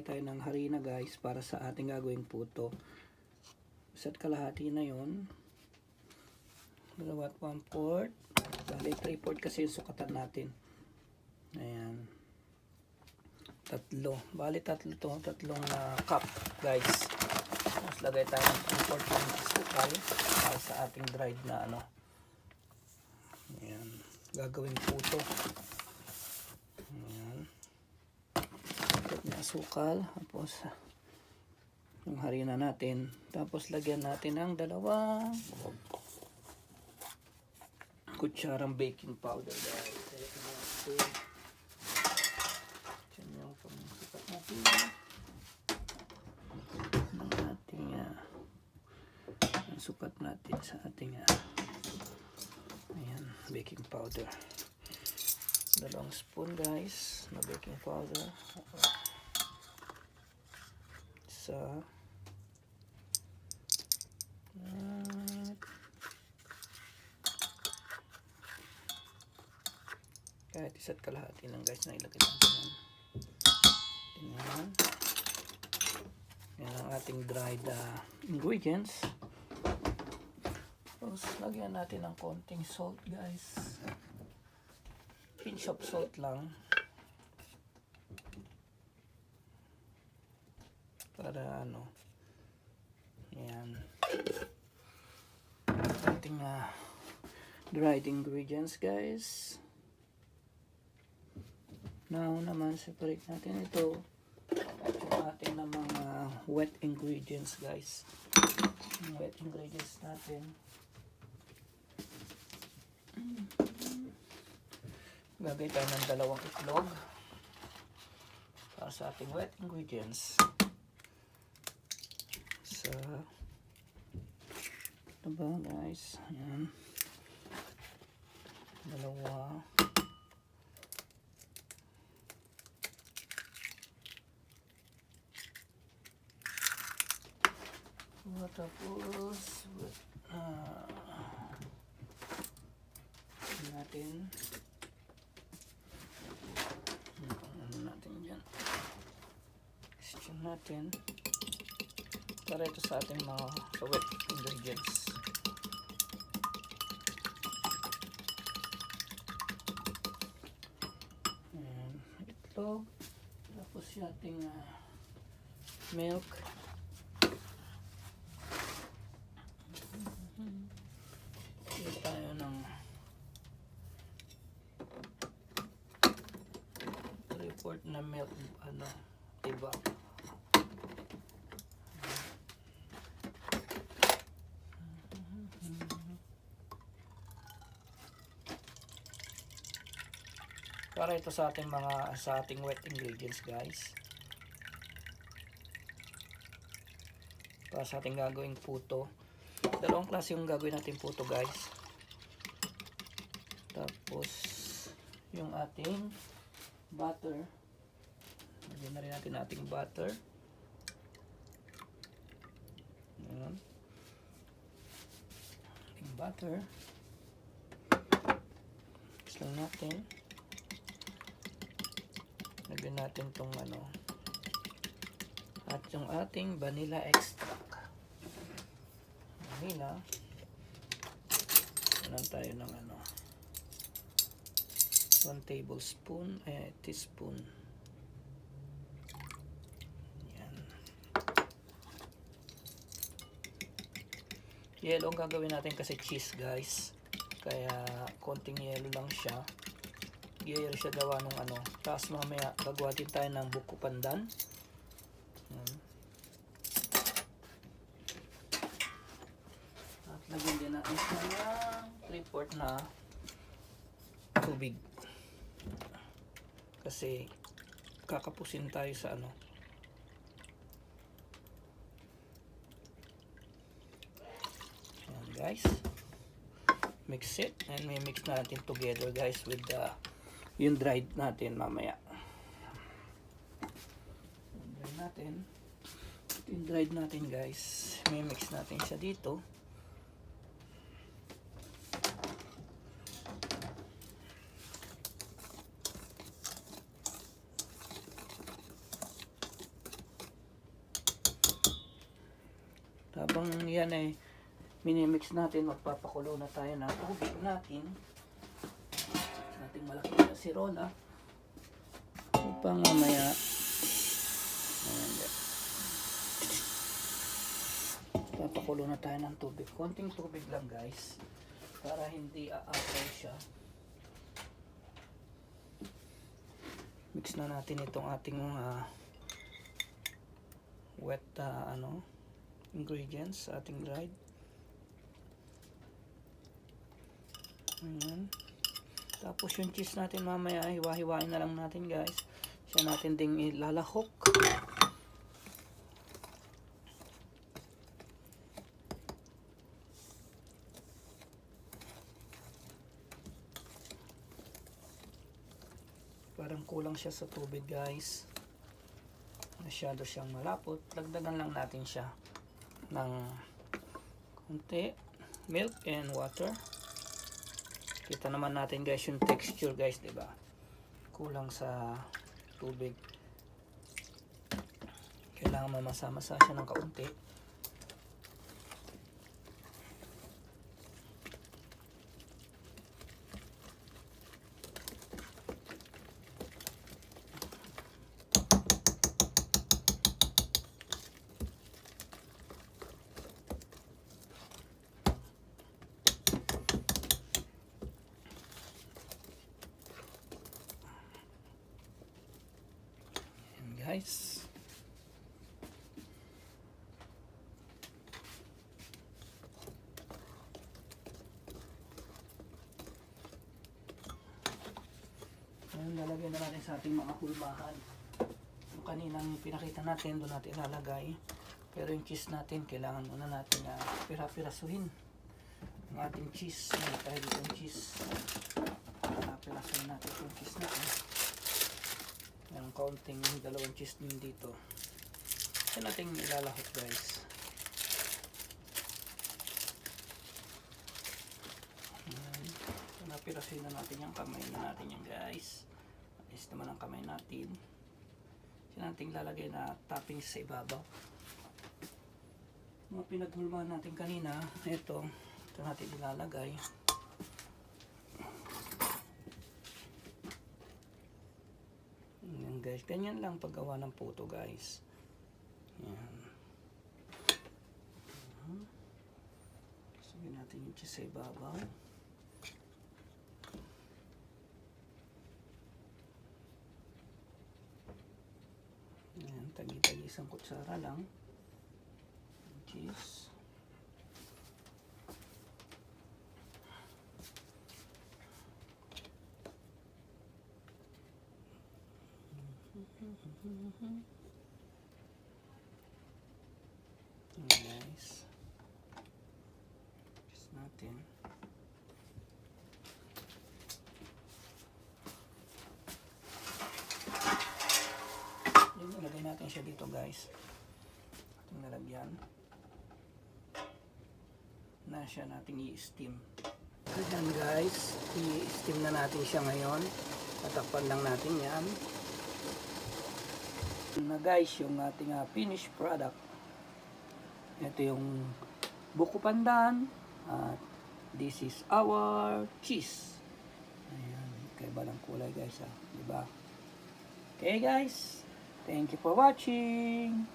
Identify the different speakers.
Speaker 1: tayo ng harina guys para sa ating gagawing puto. Isa't kalahati na yon. 2 at 1/4. Bali 3/4 kasi yung sukatan natin. Ayan. 3. Bali 3 to. 3 cup guys. Tapos lagay tayo ng 3/4 ng asukal para sa ating dried na ano. Ayan. Gagawing puto. Ayan. May asukal. Tapos yung harina natin. Tapos lagyan natin ng 2 kutsarang baking powder guys. Yan yung pangsukat natin ng ating sukat natin sa ating ayan, baking powder. 2 spoon guys na baking powder. Isa kahit 1 kalahati lang guys na ilagay natin yan. Yan ang ating dried ingredients. Tapos lagyan natin ng konting salt guys, pinch of salt lang para ano, yan ating dried ingredients guys. Now naman separate natin ito at yung ating na mga wet ingredients guys. Yung wet ingredients natin, gagay tayo ng 2 itlog para sa ating wet ingredients. So ito ba guys, ayan, 2. Tapos natin ano natin dyan, question natin para ito sa ating mga wet ingredients. Ayan, itlog, tapos yung ating milk. Tayo ng 3/4 na milk, ano, iba. Para ito sa ating wet ingredients guys. Para sa ating gagawing puto. 2 klase yung gagawin natin puto guys. Tapos yung ating butter, lagyan na rin natin ating butter. Ayan. Ating butter, tapos lang natin lagyan natin tong ano, at yung ating vanilla extract. Vanilla, naman tayo ng ano, 1 tablespoon, teaspoon. Yan. Yellow ang gagawin natin kasi cheese guys, kaya konting yellow lang siya. Gayari siya gawa nung ano. Tapos mamaya gagawa din tayo ng buko pandan. At lagyan din natin siya ng 3/4 na tubig. Kasi kakapusin tayo sa ano. Ayan guys. Mix it and may mix natin together guys with yung dried natin mamaya. Yung dried natin guys, may mix natin siya dito. Habang yan ay minimix natin, magpapakulo na tayo ng tubig natin sa ating malaking kasirola upang mamaya papakulo na tayo ng tubig. Konting tubig lang guys para hindi aapaw siya. Mix na natin itong ating wet ingredients sa ating dried. Ayan. Tapos yung cheese natin mamaya, hiwa-hiwain na lang natin guys. Siya natin ding ilalahok. Parang kulang siya sa tubig guys. Masyado siyang malapot. Dagdagan lang natin siya ng konti milk and water. Kita naman natin guys yung texture guys, 'di ba? Kulang sa tubig. Kailangan mamasa-masa siya ng kaunti. Guys, ngayon lalagyan na natin sa ating mga hulmahan. Yung kaninang pinakita natin, doon natin ilalagay, pero yung cheese natin kailangan muna natin pira-pirasuhin ang ating cheese. May tayo dito yung cheese, pira-pirasuhin natin yung cheese natin. Yung kaunting dalawang cheese din dito. Ito natin ilalahok guys. Napirasin na natin yung kamay na natin yan guys. Alis naman ang kamay natin. Ito natin lalagay na toppings sa ibabaw. Mga pinaghulmahan natin kanina. Ito natin ilalagay. Guys, ganyan lang paggawa ng puto guys. Yan. Sabihin natin yung cheese sa ibabaw. Yan, tagi-tagi isang kutsara lang. Cheese. Nice. Cheese natin. Ilagay natin siya dito guys. Ating nalagyan na siya nating i-steam. Ayan guys, i-steam na natin siya ngayon. Tatakpan lang natin yan na guys yung ating finished product. Ito yung buko pandan at this is our cheese. Ayan, kaiba ng kulay guys, diba? Okay guys, thank you for watching.